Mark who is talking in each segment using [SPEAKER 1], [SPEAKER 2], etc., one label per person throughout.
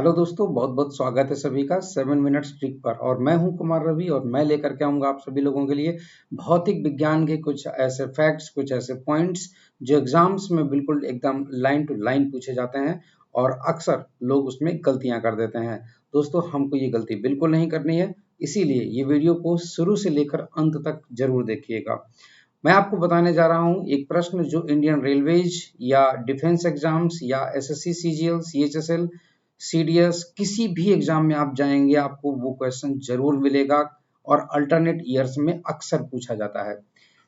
[SPEAKER 1] Hello दोस्तों, बहुत बहुत स्वागत है सभी का 7 मिनट्स ट्रिक पर। और मैं हूं कुमार रवि और मैं लेकर के आऊंगा आप सभी लोगों के लिए भौतिक विज्ञान के कुछ ऐसे फैक्ट्स, कुछ ऐसे पॉइंट्स जो एग्जाम्स में बिल्कुल एकदम लाइन टू लाइन पूछे जाते हैं और अक्सर लोग उसमें गलतियां कर देते हैं। दोस्तों, हमको ये गलती बिल्कुल नहीं करनी है, इसीलिए ये वीडियो को शुरू से लेकर अंत तक जरूर देखिएगा। मैं आपको बताने जा रहा हूं एक प्रश्न जो इंडियन रेलवेज या डिफेंस एग्जाम्स या एसएससी, सीजीएल, सीएचएसएल, सीडीएस किसी भी एग्जाम में आप जाएंगे आपको वो क्वेश्चन जरूर मिलेगा और अल्टरनेट ईयर्स में अक्सर पूछा जाता है।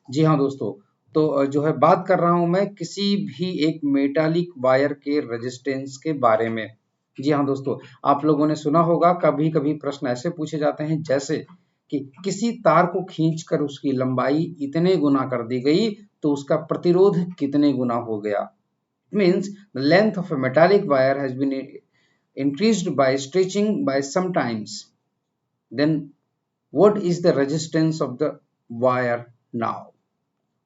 [SPEAKER 1] जी हाँ दोस्तों, तो जो है बात कर रहा हूं मैं किसी भी एक मेटालिक वायर के रेजिस्टेंस के बारे में। जी हाँ दोस्तों, आप लोगों ने सुना होगा कभी कभी प्रश्न ऐसे पूछे जाते हैं जैसे कि किसी तार को खींचकर उसकी लंबाई इतने गुना कर दी गई तो उसका प्रतिरोध कितने गुना हो गया। Means the length of a metallic wire has been increased by stretching by sometimes, then what is the resistance of the wire now।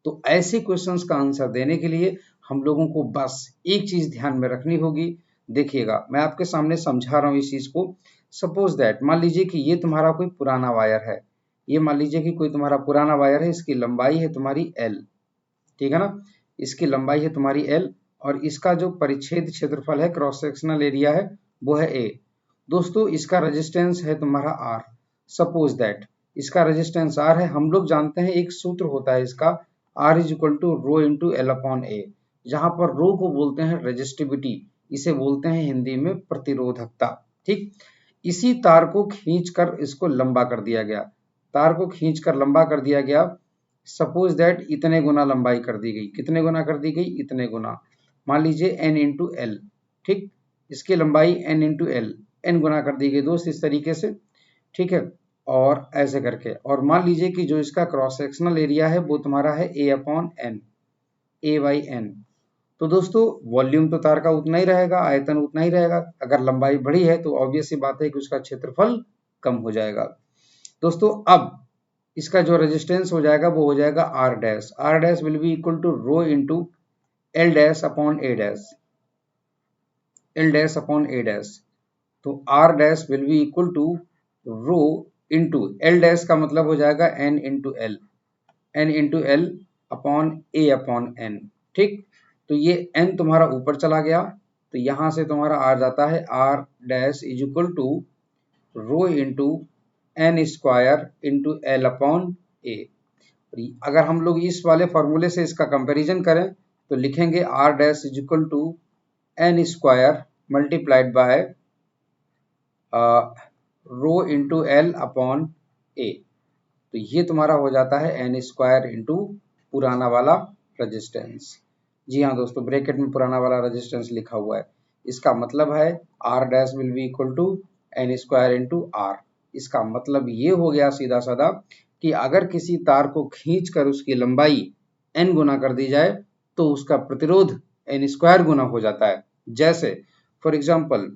[SPEAKER 1] तो ऐसे क्वेश्चंस का आंसर देने के लिए हम लोगों को बस एक चीज ध्यान में रखनी होगी। देखिएगा, मैं आपके सामने समझा रहा हूं इस चीज को। सपोज दैट, मान लीजिए कि ये तुम्हारा कोई पुराना वायर है। ये मान लीजिए कि कोई तुम्हारा पुराना वायर है, इसकी लंबाई है तुम्हारी एल, ठीक है ना। इसकी लंबाई है तुम्हारी एल और इसका जो परिच्छेद क्षेत्रफल है, क्रॉस सेक्शनल एरिया है, वो है ए। दोस्तों, इसका रेजिस्टेंस है तुम्हारा आर। सपोज दैट इसका रेजिस्टेंस आर है। हम लोग जानते हैं एक सूत्र होता है इसका, R is equal to rho into L upon A, जहां पर रो को बोलते हैं रेजिस्टिविटी, इसे बोलते हैं हिंदी में प्रतिरोधकता। ठीक, इसी तार को खींचकर इसको लंबा कर दिया गया, तार को खींचकर लंबा कर दिया गया। सपोज दैट इतने गुना लंबाई कर दी गई। कितने गुना कर दी गई? इतने गुना। मान लीजिए एन इंटू एल। ठीक, इसकी लंबाई एन इंटू एल, एन गुना कर दी गई दोस्त, इस तरीके से। ठीक है, और ऐसे करके। और मान लीजिए कि जो इसका क्रॉस सेक्शनल एरिया है वो तुम्हारा है A upon N, A by N. तो दोस्तों, वॉल्यूम तो तार का उतना ही रहेगा, आयतन उतना ही रहेगा। अगर लंबाई बढ़ी है तो ऑब्वियस सी बात है कि उसका क्षेत्रफल कम हो जाएगा। दोस्तों, अब इसका जो रेजिस्टेंस हो जाएगा वो हो जाएगा R dash. R dash will be equal to rho into L dash upon A dash, L dash upon A dash. तो R dash will be equal to rho into L dash का मतलब हो जाएगा N into L, N into L upon N. ठीक, तो ये N तुम्हारा ऊपर चला गया, तो यहां से तुम्हारा आ जाता है R dash is equal to rho into N square into L upon A. अगर हम लोग इस वाले फॉर्मूले से इसका कंपैरिजन करें तो लिखेंगे R dash is equal to N square multiplied by rho into L upon A. तो ये तुम्हारा हो जाता है एन स्क्वायर इंटू पुराना वाला रेजिस्टेंस। जी हाँ दोस्तों, ब्रैकेट में पुराना वाला रेजिस्टेंस लिखा हुआ है। इसका मतलब है R dash will be equal to N square into R. इसका मतलब ये हो गया सीधा साधा कि अगर किसी तार को खींचकर उसकी लंबाई एन गुना कर दी जाए तो उसका प्रतिरोध एन स्क्वायर गुना हो जाता है। जैसे फॉर एग्जाम्पल,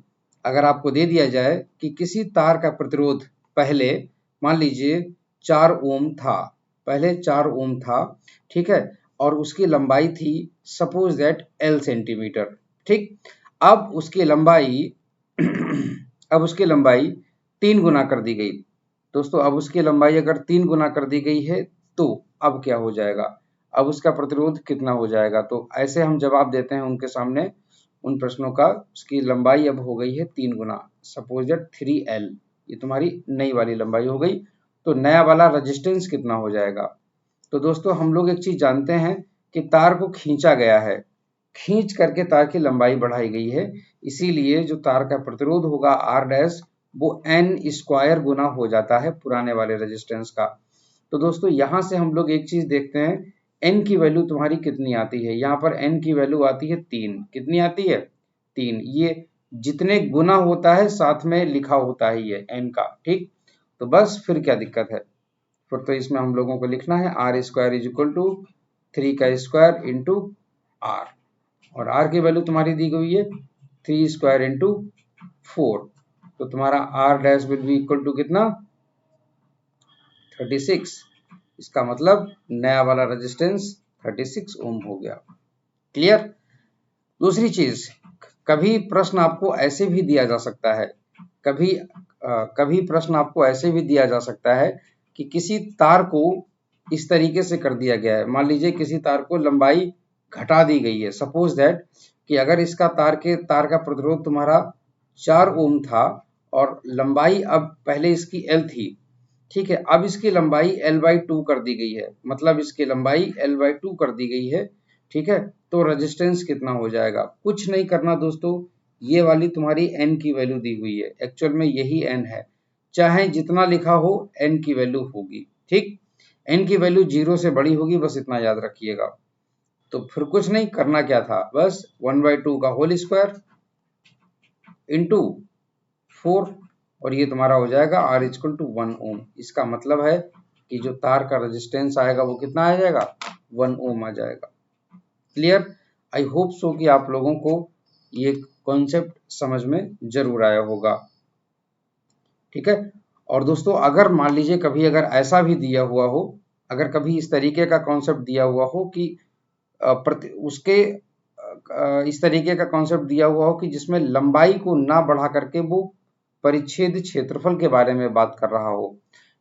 [SPEAKER 1] अगर आपको दे दिया जाए कि किसी तार का प्रतिरोध पहले मान लीजिए 4 ओम था, पहले 4 ओम था, ठीक है, और उसकी लंबाई थी सपोज दैट एल सेंटीमीटर। ठीक, अब उसकी लंबाई अब उसकी लंबाई 3 गुना कर दी गई। दोस्तों, अब उसकी लंबाई अगर 3 गुना कर दी गई है तो अब क्या हो जाएगा, अब उसका प्रतिरोध कितना हो जाएगा। तो ऐसे हम जवाब देते हैं उनके सामने, उन प्रश्नों का। उसकी लंबाई अब हो गई है 3 गुना, सपोज दैट 3L, ये तुम्हारी नई वाली लंबाई हो गई। तो नया वाला रेजिस्टेंस कितना हो जाएगा। तो दोस्तों, हम लोग एक चीज जानते हैं कि तार को खींचा गया है, खींच करके तार की लंबाई बढ़ाई गई है, इसीलिए जो तार का प्रतिरोध होगा आर डैश वो एन स्क्वायर गुना हो जाता है पुराने वाले रेजिस्टेंस का। तो दोस्तों, यहां से हम लोग एक चीज देखते हैं, एन की वैल्यू तुम्हारी कितनी आती है। यहाँ पर एन की वैल्यू आती है 3। कितनी आती है? 3। ये जितने गुना होता है साथ में लिखा होता है ये एन का। ठीक, तो बस फिर क्या दिक्कत है। फिर तो इसमें हम लोगों को लिखना है R square is equal to 3 का स्क्वायर इंटू आर, और आर की वैल्यू तुम्हारी दी गई है 3 स्क्वायर इंटू 4। तो तुम्हारा R dash will be equal to कितना? 36। इसका मतलब नया वाला रेजिस्टेंस 36 ओम हो गया। क्लियर? दूसरी चीज, कभी प्रश्न आपको ऐसे भी दिया जा सकता है, कभी प्रश्न आपको ऐसे भी दिया जा सकता है कि किसी तार को इस तरीके से कर दिया गया है। मान लीजिए किसी तार को लंबाई घटा दी गई है। सपोज दैट कि अगर इसका तार का प्रतिरोध तुम्हारा 4 ओम था और लंबाई अब पहले इसकी L थी, ठीक है, अब इसकी लंबाई L/2 कर दी गई है, मतलब इसकी लंबाई L/2 कर दी गई है, ठीक है। तो रेजिस्टेंस कितना हो जाएगा? कुछ नहीं करना दोस्तों, ये वाली तुम्हारी n की वैल्यू दी हुई है, एक्चुअल में यही n है, चाहे जितना लिखा हो n की वैल्यू होगी, ठीक। n की वैल्यू 0 से बड़ी होगी, बस इतना याद रखिएगा। तो फिर कुछ नहीं करना, क्या था, बस 1/2 का होल स्क्वायर इंटू 4, और ये तुम्हारा हो जाएगा R इक्वल टू 1 ओम। इसका मतलब है कि जो तार का रेजिस्टेंस आएगा वो कितना आ जाएगा, 1 ओम आ जाएगा। क्लियर? आई होप सो कि आप लोगों को ये कॉन्सेप्ट समझ में जरूर आया होगा, ठीक है। और दोस्तों अगर मान लीजिए कभी अगर ऐसा भी दिया हुआ हो, अगर कभी इस तरीके का कॉन्सेप्ट दिया हुआ हो कि इस तरीके का कॉन्सेप्ट दिया हुआ हो कि जिसमें लंबाई को ना बढ़ा करके वो परिच्छेद क्षेत्रफल के बारे में बात कर रहा हो,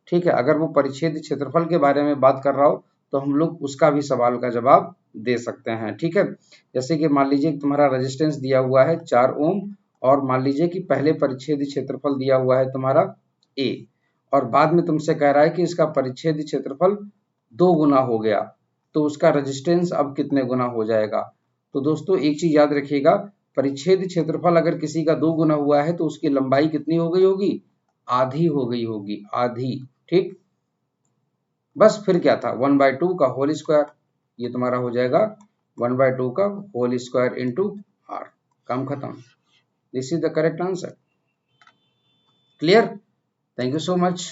[SPEAKER 1] ठीक है। अगर वो परिच्छेद क्षेत्रफल के बारे में बात कर रहा हो तो हम लोग उसका भी सवाल का जवाब दे सकते हैं, ठीक है। जैसे कि मान लीजिए तुम्हारा रेजिस्टेंस दिया हुआ है 4 ओम, और मान लीजिए कि पहले परिच्छेद क्षेत्रफल दिया हुआ है तुम्हारा A, और बाद में तुमसे कह रहा है कि इसका परिच्छेद क्षेत्रफल 2 गुना हो गया, तो उसका रेजिस्टेंस अब कितने गुना हो जाएगा। तो दोस्तों एक चीज याद रखिएगा, परिच्छेद क्षेत्रफल अगर किसी का 2 गुना हुआ है तो उसकी लंबाई कितनी हो गई होगी, आधी हो गई होगी, आधी, ठीक। बस फिर क्या था, 1/2 का होल स्क्वायर, ये तुम्हारा हो जाएगा 1/2 का होल स्क्वायर इंटू R, काम खत्म। This is the correct answer. Clear? Thank you so much.